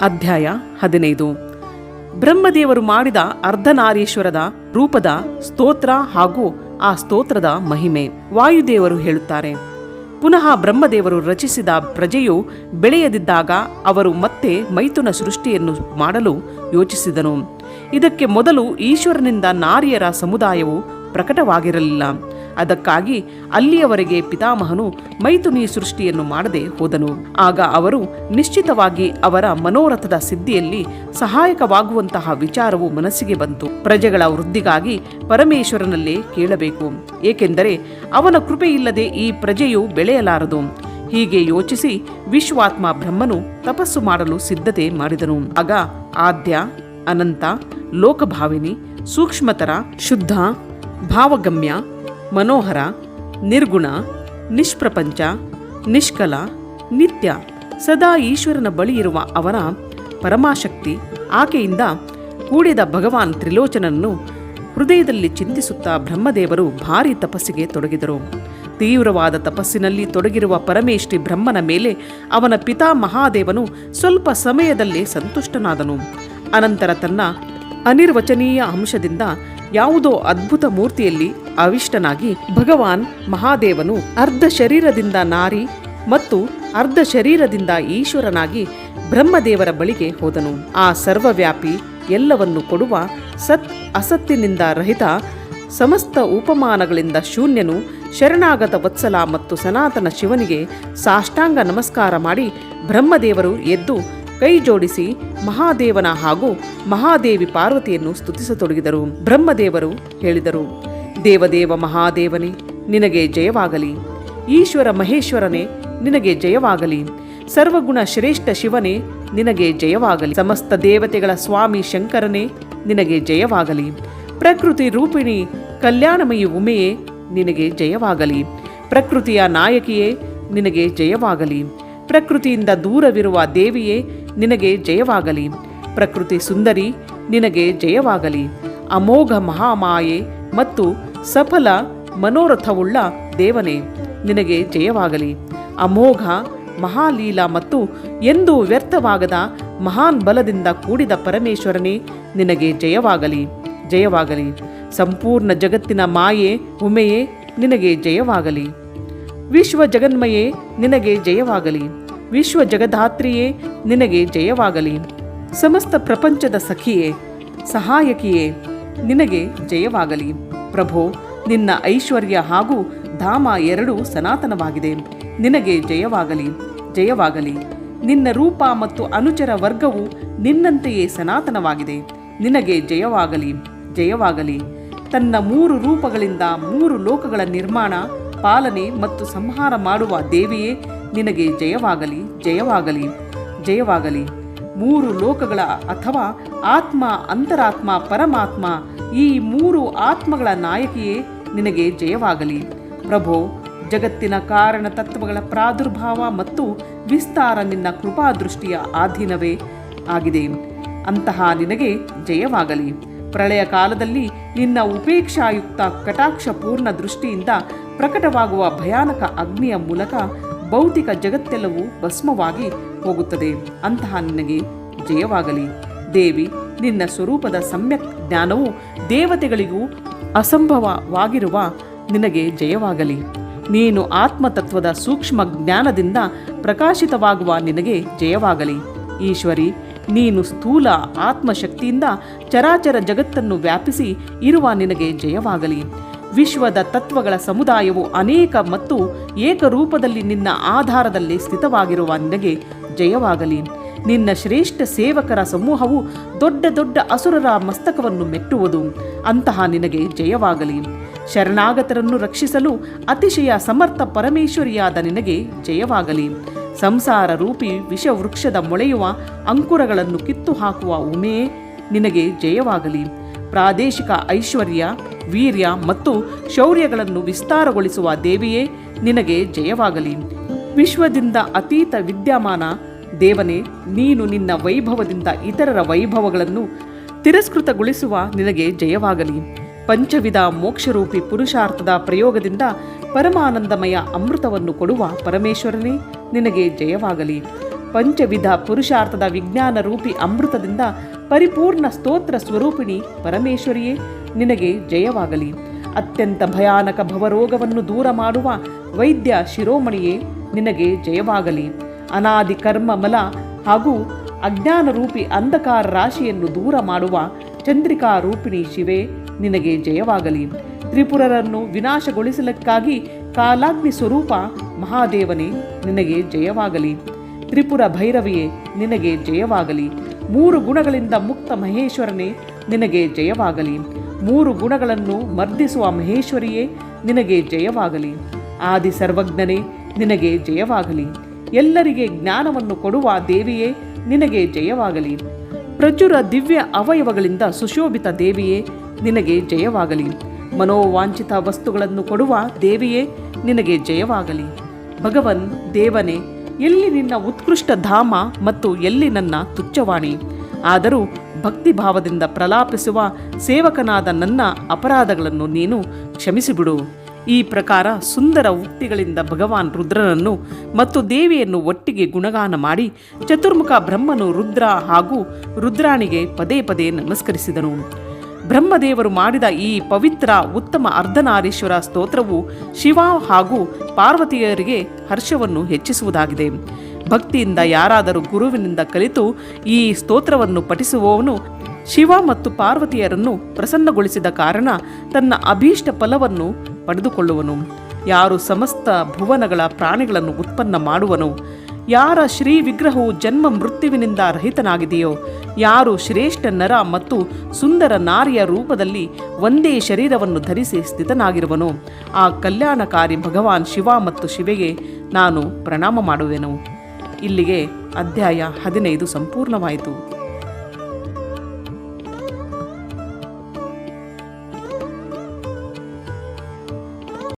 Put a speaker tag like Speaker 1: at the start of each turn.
Speaker 1: ಅಧ್ಯಾಯ 15. ಬ್ರಹ್ಮದೇವರು ಮಾಡಿದ ಅರ್ಧನಾರೀಶ್ವರದ ರೂಪದ ಸ್ತೋತ್ರ ಹಾಗೂ ಆ ಸ್ತೋತ್ರದ ಮಹಿಮೆ. ವಾಯುದೇವರು ಹೇಳುತ್ತಾರೆ, ಪುನಃ ಬ್ರಹ್ಮದೇವರು ರಚಿಸಿದ ಪ್ರಜೆಯು ಬೆಳೆಯದಿದ್ದಾಗ ಅವರು ಮತ್ತೆ ಮೈಥುನ ಸೃಷ್ಟಿಯನ್ನು ಮಾಡಲು ಯೋಚಿಸಿದನು. ಇದಕ್ಕೆ ಮೊದಲು ಈಶ್ವರನಿಂದ ನಾರಿಯರ ಸಮುದಾಯವು ಪ್ರಕಟವಾಗಿರಲಿಲ್ಲ. ಅದಕ್ಕಾಗಿ ಅಲ್ಲಿಯವರೆಗೆ ಪಿತಾಮಹನು ಮೈಥುನಿ ಸೃಷ್ಟಿಯನ್ನು ಮಾಡದೆ ಹೋದನು. ಆಗ ಅವರು ನಿಶ್ಚಿತವಾಗಿ ಅವರ ಮನೋರಥದ ಸಿದ್ಧಿಯಲ್ಲಿ ಸಹಾಯಕವಾಗುವಂತಹ ವಿಚಾರವು ಮನಸ್ಸಿಗೆ ಬಂತು. ಪ್ರಜೆಗಳ ವೃದ್ಧಿಗಾಗಿ ಪರಮೇಶ್ವರನಲ್ಲೇ ಕೇಳಬೇಕು, ಏಕೆಂದರೆ ಅವನ ಕೃಪೆಯಿಲ್ಲದೆ ಈ ಪ್ರಜೆಯು ಬೆಳೆಯಲಾರದು. ಹೀಗೆ ಯೋಚಿಸಿ ವಿಶ್ವಾತ್ಮ ಬ್ರಹ್ಮನು ತಪಸ್ಸು ಮಾಡಲು ಸಿದ್ಧತೆ ಮಾಡಿದನು. ಆಗ ಆದ್ಯ, ಅನಂತ, ಲೋಕಭಾವಿನಿ, ಸೂಕ್ಷ್ಮತರ, ಶುದ್ಧ, ಭಾವಗಮ್ಯ, ಮನೋಹರ, ನಿರ್ಗುಣ, ನಿಷ್ಪ್ರಪಂಚ, ನಿಷ್ಕಲ, ನಿತ್ಯ, ಸದಾ ಈಶ್ವರನ ಬಳಿ ಇರುವ ಅವನ ಪರಮಾಶಕ್ತಿ ಆಕೆಯಿಂದ ಕೂಡಿದ ಭಗವಾನ್ ತ್ರಿಲೋಚನನ್ನು ಹೃದಯದಲ್ಲಿ ಚಿಂತಿಸುತ್ತಾ ಬ್ರಹ್ಮದೇವರು ಭಾರೀ ತಪಸ್ಸಿಗೆ ತೊಡಗಿದರು. ತೀವ್ರವಾದ ತಪಸ್ಸಿನಲ್ಲಿ ತೊಡಗಿರುವ ಪರಮೇಷ್ಠಿ ಬ್ರಹ್ಮನ ಮೇಲೆ ಅವನ ಪಿತಾ ಮಹಾದೇವನು ಸ್ವಲ್ಪ ಸಮಯದಲ್ಲೇ ಸಂತುಷ್ಟನಾದನು. ಅನಂತರ ತನ್ನ ಅನಿರ್ವಚನೀಯ ಅಂಶದಿಂದ ಯಾವುದೋ ಅದ್ಭುತ ಮೂರ್ತಿಯಲ್ಲಿ ಅವಿಷ್ಟನಾಗಿ ಭಗವಾನ್ ಮಹಾದೇವನು ಅರ್ಧ ಶರೀರದಿಂದ ನಾರಿ ಮತ್ತು ಅರ್ಧ ಶರೀರದಿಂದ ಈಶ್ವರನಾಗಿ ಬ್ರಹ್ಮದೇವರ ಬಳಿಗೆ ಹೋದನು. ಆ ಸರ್ವವ್ಯಾಪಿ, ಎಲ್ಲವನ್ನು ಕೊಡುವ, ಸತ್ ಅಸತ್ತಿನಿಂದ ರಹಿತ, ಸಮಸ್ತ ಉಪಮಾನಗಳಿಂದ ಶೂನ್ಯನು, ಶರಣಾಗತ ವತ್ಸಲ ಮತ್ತು ಸನಾತನ ಶಿವನಿಗೆ ಸಾಷ್ಟಾಂಗ ನಮಸ್ಕಾರ ಮಾಡಿ ಬ್ರಹ್ಮದೇವರು ಎದ್ದು ಕೈ ಜೋಡಿಸಿ ಮಹಾದೇವನ ಹಾಗೂ ಮಹಾದೇವಿ ಪಾರ್ವತಿಯನ್ನು ಸ್ತುತಿಸತೊಡಗಿದರು. ಬ್ರಹ್ಮದೇವರು ಹೇಳಿದರು, ದೇವದೇವ ಮಹಾದೇವನೇ, ನಿನಗೆ ಜಯವಾಗಲಿ. ಈಶ್ವರ ಮಹೇಶ್ವರನೇ, ನಿನಗೆ ಜಯವಾಗಲಿ. ಸರ್ವಗುಣ ಶ್ರೇಷ್ಠ ಶಿವನೇ, ನಿನಗೆ ಜಯವಾಗಲಿ. ಸಮಸ್ತ ದೇವತೆಗಳ ಸ್ವಾಮಿ ಶಂಕರನೇ, ನಿನಗೆ ಜಯವಾಗಲಿ. ಪ್ರಕೃತಿ ರೂಪಿಣಿ ಕಲ್ಯಾಣಮಯಿ ಉಮೆಯೇ, ನಿನಗೆ ಜಯವಾಗಲಿ. ಪ್ರಕೃತಿಯ ನಾಯಕಿಯೇ, ನಿನಗೆ ಜಯವಾಗಲಿ. ಪ್ರಕೃತಿಯಿಂದ ದೂರವಿರುವ ದೇವಿಯೇ, ನಿನಗೆ ಜಯವಾಗಲಿ. ಪ್ರಕೃತಿ ಸುಂದರಿ, ನಿನಗೆ ಜಯವಾಗಲಿ. ಅಮೋಘ ಮಹಾಮಾಯೆ ಮತ್ತು ಸಫಲ ಮನೋರಥವುಳ್ಳ ದೇವನೇ, ನಿನಗೆ ಜಯವಾಗಲಿ. ಅಮೋಘ ಮಹಾಲೀಲಾ ಮತ್ತು ಎಂದೂ ವ್ಯರ್ಥವಾಗದ ಮಹಾನ್ ಬಲದಿಂದ ಕೂಡಿದ ಪರಮೇಶ್ವರನೇ, ನಿನಗೆ ಜಯವಾಗಲಿ, ಜಯವಾಗಲಿ. ಸಂಪೂರ್ಣ ಜಗತ್ತಿನ ಮಾಯೆ ಉಮೆಯೇ, ನಿನಗೆ ಜಯವಾಗಲಿ. ವಿಶ್ವ ಜಗನ್ಮಯೇ, ನಿನಗೆ ಜಯವಾಗಲಿ. ವಿಶ್ವ ಜಗಧಾತ್ರಿಯೇ, ನಿನಗೆ ಜಯವಾಗಲಿ. ಸಮಸ್ತ ಪ್ರಪಂಚದ ಸಖಿಯೇ, ಸಹಾಯಕಿಯೇ, ನಿನಗೆ ಜಯವಾಗಲಿ. ಪ್ರಭೋ, ನಿನ್ನ ಐಶ್ವರ್ಯ ಹಾಗೂ ಧಾಮ ಎರಡೂ ಸನಾತನವಾಗಿದೆ. ನಿನಗೆ ಜಯವಾಗಲಿ, ಜಯವಾಗಲಿ. ನಿನ್ನ ರೂಪ ಮತ್ತು ಅನುಚರ ವರ್ಗವು ನಿನ್ನಂತೆಯೇ ಸನಾತನವಾಗಿದೆ. ನಿನಗೆ ಜಯವಾಗಲಿ, ಜಯವಾಗಲಿ. ತನ್ನ 3 ರೂಪಗಳಿಂದ 3 ಲೋಕಗಳ ನಿರ್ಮಾಣ, ಪಾಲನೆ ಮತ್ತು ಸಂಹಾರ ಮಾಡುವ ದೇವಿಯೇ, ನಿನಗೆ ಜಯವಾಗಲಿ, ಜಯವಾಗಲಿ, ಜಯವಾಗಲಿ. 3 ಲೋಕಗಳ ಅಥವಾ ಆತ್ಮ, ಅಂತರಾತ್ಮ, ಪರಮಾತ್ಮ, ಈ 3 ಆತ್ಮಗಳ ನಾಯಕಿಯೇ, ನಿನಗೆ ಜಯವಾಗಲಿ. ಪ್ರಭೋ, ಜಗತ್ತಿನ ಕಾರಣ ತತ್ವಗಳ ಪ್ರಾದುರ್ಭಾವ ಮತ್ತು ವಿಸ್ತಾರ ನಿನ್ನ ಕೃಪಾದೃಷ್ಟಿಯ ಅಧೀನವೇ ಆಗಿದೆ. ಅಂತಹ ನಿನಗೆ ಜಯವಾಗಲಿ. ಪ್ರಳಯ ಕಾಲದಲ್ಲಿ ನಿನ್ನ ಉಪೇಕ್ಷಾಯುಕ್ತ ಕಟಾಕ್ಷಪೂರ್ಣ ದೃಷ್ಟಿಯಿಂದ ಪ್ರಕಟವಾಗುವ ಭಯಾನಕ ಅಗ್ನಿಯ ಮೂಲಕ ಭೌತಿಕ ಜಗತ್ತೆಲ್ಲವೂ ಭಸ್ಮವಾಗಿ ಹೋಗುತ್ತದೆ. ಅಂತಹ ನಿನಗೆ ಜಯವಾಗಲಿ. ದೇವಿ, ನಿನ್ನ ಸ್ವರೂಪದ ಸಮ್ಯಕ್ ಜ್ಞಾನವು ದೇವತೆಗಳಿಗೂ ಅಸಂಭವವಾಗಿರುವ ನಿನಗೆ ಜಯವಾಗಲಿ. ನೀನು ಆತ್ಮತತ್ವದ ಸೂಕ್ಷ್ಮ ಜ್ಞಾನದಿಂದ ಪ್ರಕಾಶಿತವಾಗುವ ನಿನಗೆ ಜಯವಾಗಲಿ. ಈಶ್ವರಿ, ನೀನು ಸ್ಥೂಲ ಆತ್ಮಶಕ್ತಿಯಿಂದ ಚರಾಚರ ಜಗತ್ತನ್ನು ವ್ಯಾಪಿಸಿ ಇರುವ ನಿನಗೆ ಜಯವಾಗಲಿ. ವಿಶ್ವದ ತತ್ವಗಳ ಸಮುದಾಯವು ಅನೇಕ ಮತ್ತು ಏಕರೂಪದಲ್ಲಿ ನಿನ್ನ ಆಧಾರದಲ್ಲಿ ಸ್ಥಿತವಾಗಿರುವ ನಿನಗೆ ಜಯವಾಗಲಿ. ನಿನ್ನ ಶ್ರೇಷ್ಠ ಸೇವಕರ ಸಮೂಹವು ದೊಡ್ಡ ದೊಡ್ಡ ಅಸುರರ ಮಸ್ತಕವನ್ನು ಮೆಟ್ಟುವುದು. ಅಂತಹ ನಿನಗೆ ಜಯವಾಗಲಿ. ಶರಣಾಗತರನ್ನು ರಕ್ಷಿಸಲು ಅತಿಶಯ ಸಮರ್ಥ ಪರಮೇಶ್ವರಿಯಾದ ನಿನಗೆ ಜಯವಾಗಲಿ. ಸಂಸಾರ ರೂಪಿ ವಿಷವೃಕ್ಷದ ಮೊಳೆಯುವ ಅಂಕುರಗಳನ್ನು ಕಿತ್ತು ಹಾಕುವ ಉಮೆಯೇ, ನಿನಗೆ ಜಯವಾಗಲಿ. ಪ್ರಾದೇಶಿಕ ಐಶ್ವರ್ಯ, ವೀರ್ಯ ಮತ್ತು ಶೌರ್ಯಗಳನ್ನು ವಿಸ್ತಾರಗೊಳಿಸುವ ದೇವಿಯೇ, ನಿನಗೆ ಜಯವಾಗಲಿ. ವಿಶ್ವದಿಂದ ಅತೀತ ವಿದ್ಯಮಾನ ದೇವನೇ, ನೀನು ನಿನ್ನ ವೈಭವದಿಂದ ಇತರರ ವೈಭವಗಳನ್ನು ತಿರಸ್ಕೃತಗೊಳಿಸುವ ನಿನಗೆ ಜಯವಾಗಲಿ. ಪಂಚವಿಧ ಮೋಕ್ಷರೂಪಿ ಪುರುಷಾರ್ಥದ ಪ್ರಯೋಗದಿಂದ ಪರಮಾನಂದಮಯ ಅಮೃತವನ್ನು ಕೊಡುವ ಪರಮೇಶ್ವರನೇ, ನಿನಗೆ ಜಯವಾಗಲಿ. ಪಂಚವಿಧ ಪುರುಷಾರ್ಥದ ವಿಜ್ಞಾನ ರೂಪಿ ಅಮೃತದಿಂದ ಪರಿಪೂರ್ಣ ಸ್ತೋತ್ರ ಸ್ವರೂಪಿಣಿ ಪರಮೇಶ್ವರಿಯೇ ನಿನಗೆ ಜಯವಾಗಲಿ. ಅತ್ಯಂತ ಭಯಾನಕ ಭವರೋಗವನ್ನು ದೂರ ಮಾಡುವ ವೈದ್ಯ ಶಿರೋಮಣಿಯೇ ನಿನಗೆ ಜಯವಾಗಲಿ. ಅನಾದಿ ಕರ್ಮ ಮಲ ಹಾಗೂ ಅಜ್ಞಾನ ರೂಪಿ ಅಂಧಕಾರ ರಾಶಿಯನ್ನು ದೂರ ಮಾಡುವ ಚಂದ್ರಿಕಾ ರೂಪಿಣಿ ಶಿವೆ ನಿನಗೆ ಜಯವಾಗಲಿ. ತ್ರಿಪುರರನ್ನು ವಿನಾಶಗೊಳಿಸಲಿಕ್ಕಾಗಿ ಕಾಲಾಗ್ನಿ ಸ್ವರೂಪ ಮಹಾದೇವನೇ ನಿನಗೆ ಜಯವಾಗಲಿ. ತ್ರಿಪುರ ಭೈರವಿಯೇ ನಿನಗೆ ಜಯವಾಗಲಿ. 3 ಗುಣಗಳಿಂದ ಮುಕ್ತ ಮಹೇಶ್ವರನೇ ನಿನಗೆ ಜಯವಾಗಲಿ. 3 ಗುಣಗಳನ್ನು ಮರ್ದಿಸುವ ಮಹೇಶ್ವರಿಯೇ ನಿನಗೆ ಜಯವಾಗಲಿ. ಆದಿ ಸರ್ವಜ್ಞನೇ ನಿನಗೆ ಜಯವಾಗಲಿ. ಎಲ್ಲರಿಗೆ ಜ್ಞಾನವನ್ನು ಕೊಡುವ ದೇವಿಯೇ ನಿನಗೆ ಜಯವಾಗಲಿ. ಪ್ರಚುರ ದಿವ್ಯ ಅವಯವಗಳಿಂದ ಸುಶೋಭಿತ ದೇವಿಯೇ ನಿನಗೆ ಜಯವಾಗಲಿ. ಮನೋವಾಂಛಿತ ವಸ್ತುಗಳನ್ನು ಕೊಡುವ ದೇವಿಯೇ ನಿನಗೆ ಜಯವಾಗಲಿ. ಭಗವನ್ ದೇವನೇ, ಎಲ್ಲಿ ನಿನ್ನ ಉತ್ಕೃಷ್ಟ ಧಾಮ ಮತ್ತು ಎಲ್ಲಿ ನನ್ನ ತುಚ್ಛವಾಣಿ? ಆದರೂ ಭಕ್ತಿಭಾವದಿಂದ ಪ್ರಲಾಪಿಸುವ ಸೇವಕನಾದ ನನ್ನ ಅಪರಾಧಗಳನ್ನು ನೀನು ಕ್ಷಮಿಸಿಬಿಡು. ಈ ಪ್ರಕಾರ ಸುಂದರ ಉಕ್ತಿಗಳಿಂದ ಭಗವಾನ್ ರುದ್ರನನ್ನು ಮತ್ತು ದೇವಿಯನ್ನು ಒಟ್ಟಿಗೆ ಗುಣಗಾನ ಮಾಡಿ ಚತುರ್ಮುಖ ಬ್ರಹ್ಮನು ರುದ್ರ ಹಾಗೂ ರುದ್ರಾಣಿಗೆ ಪದೇ ಪದೇ ನಮಸ್ಕರಿಸಿದನು. ಬ್ರಹ್ಮದೇವರು ಮಾಡಿದ ಈ ಪವಿತ್ರ ಉತ್ತಮ ಅರ್ಧನಾರೀಶ್ವರ ಸ್ತೋತ್ರವು ಶಿವ ಹಾಗೂ ಪಾರ್ವತಿಯರಿಗೆ ಹರ್ಷವನ್ನು ಹೆಚ್ಚಿಸುವುದಾಗಿದೆ. ಭಕ್ತಿಯಿಂದ ಯಾರಾದರೂ ಗುರುವಿನಿಂದ ಕಲಿತು ಈ ಸ್ತೋತ್ರವನ್ನು ಪಠಿಸುವವನು ಶಿವ ಮತ್ತು ಪಾರ್ವತಿಯರನ್ನು ಪ್ರಸನ್ನಗೊಳಿಸಿದ ಕಾರಣ ತನ್ನ ಅಭೀಷ್ಟ ಫಲವನ್ನು ಪಡೆದುಕೊಳ್ಳುವನು. ಯಾರು ಸಮಸ್ತ ಭುವನಗಳ ಪ್ರಾಣಿಗಳನ್ನು ಉತ್ಪನ್ನ ಮಾಡುವನು, ಯಾರ ಶ್ರೀ ವಿಗ್ರಹವು ಜನ್ಮ ಮೃತ್ಯುವಿನಿಂದ ರಹಿತನಾಗಿದೆಯೋ, ಯಾರು ಶ್ರೇಷ್ಠ ನರ ಮತ್ತು ಸುಂದರ ನಾರಿಯ ರೂಪದಲ್ಲಿ ಒಂದೇ ಶರೀರವನ್ನು ಧರಿಸಿ ಸ್ಥಿತನಾಗಿರುವನೋ, ಆ ಕಲ್ಯಾಣಕಾರಿ ಭಗವಾನ್ ಶಿವ ಮತ್ತು ಶಿವೆಗೆ ನಾನು ಪ್ರಣಾಮ ಮಾಡುವೆನು. ಇಲ್ಲಿಗೆ ಅಧ್ಯಾಯ 15 ಸಂಪೂರ್ಣವಾಯಿತು.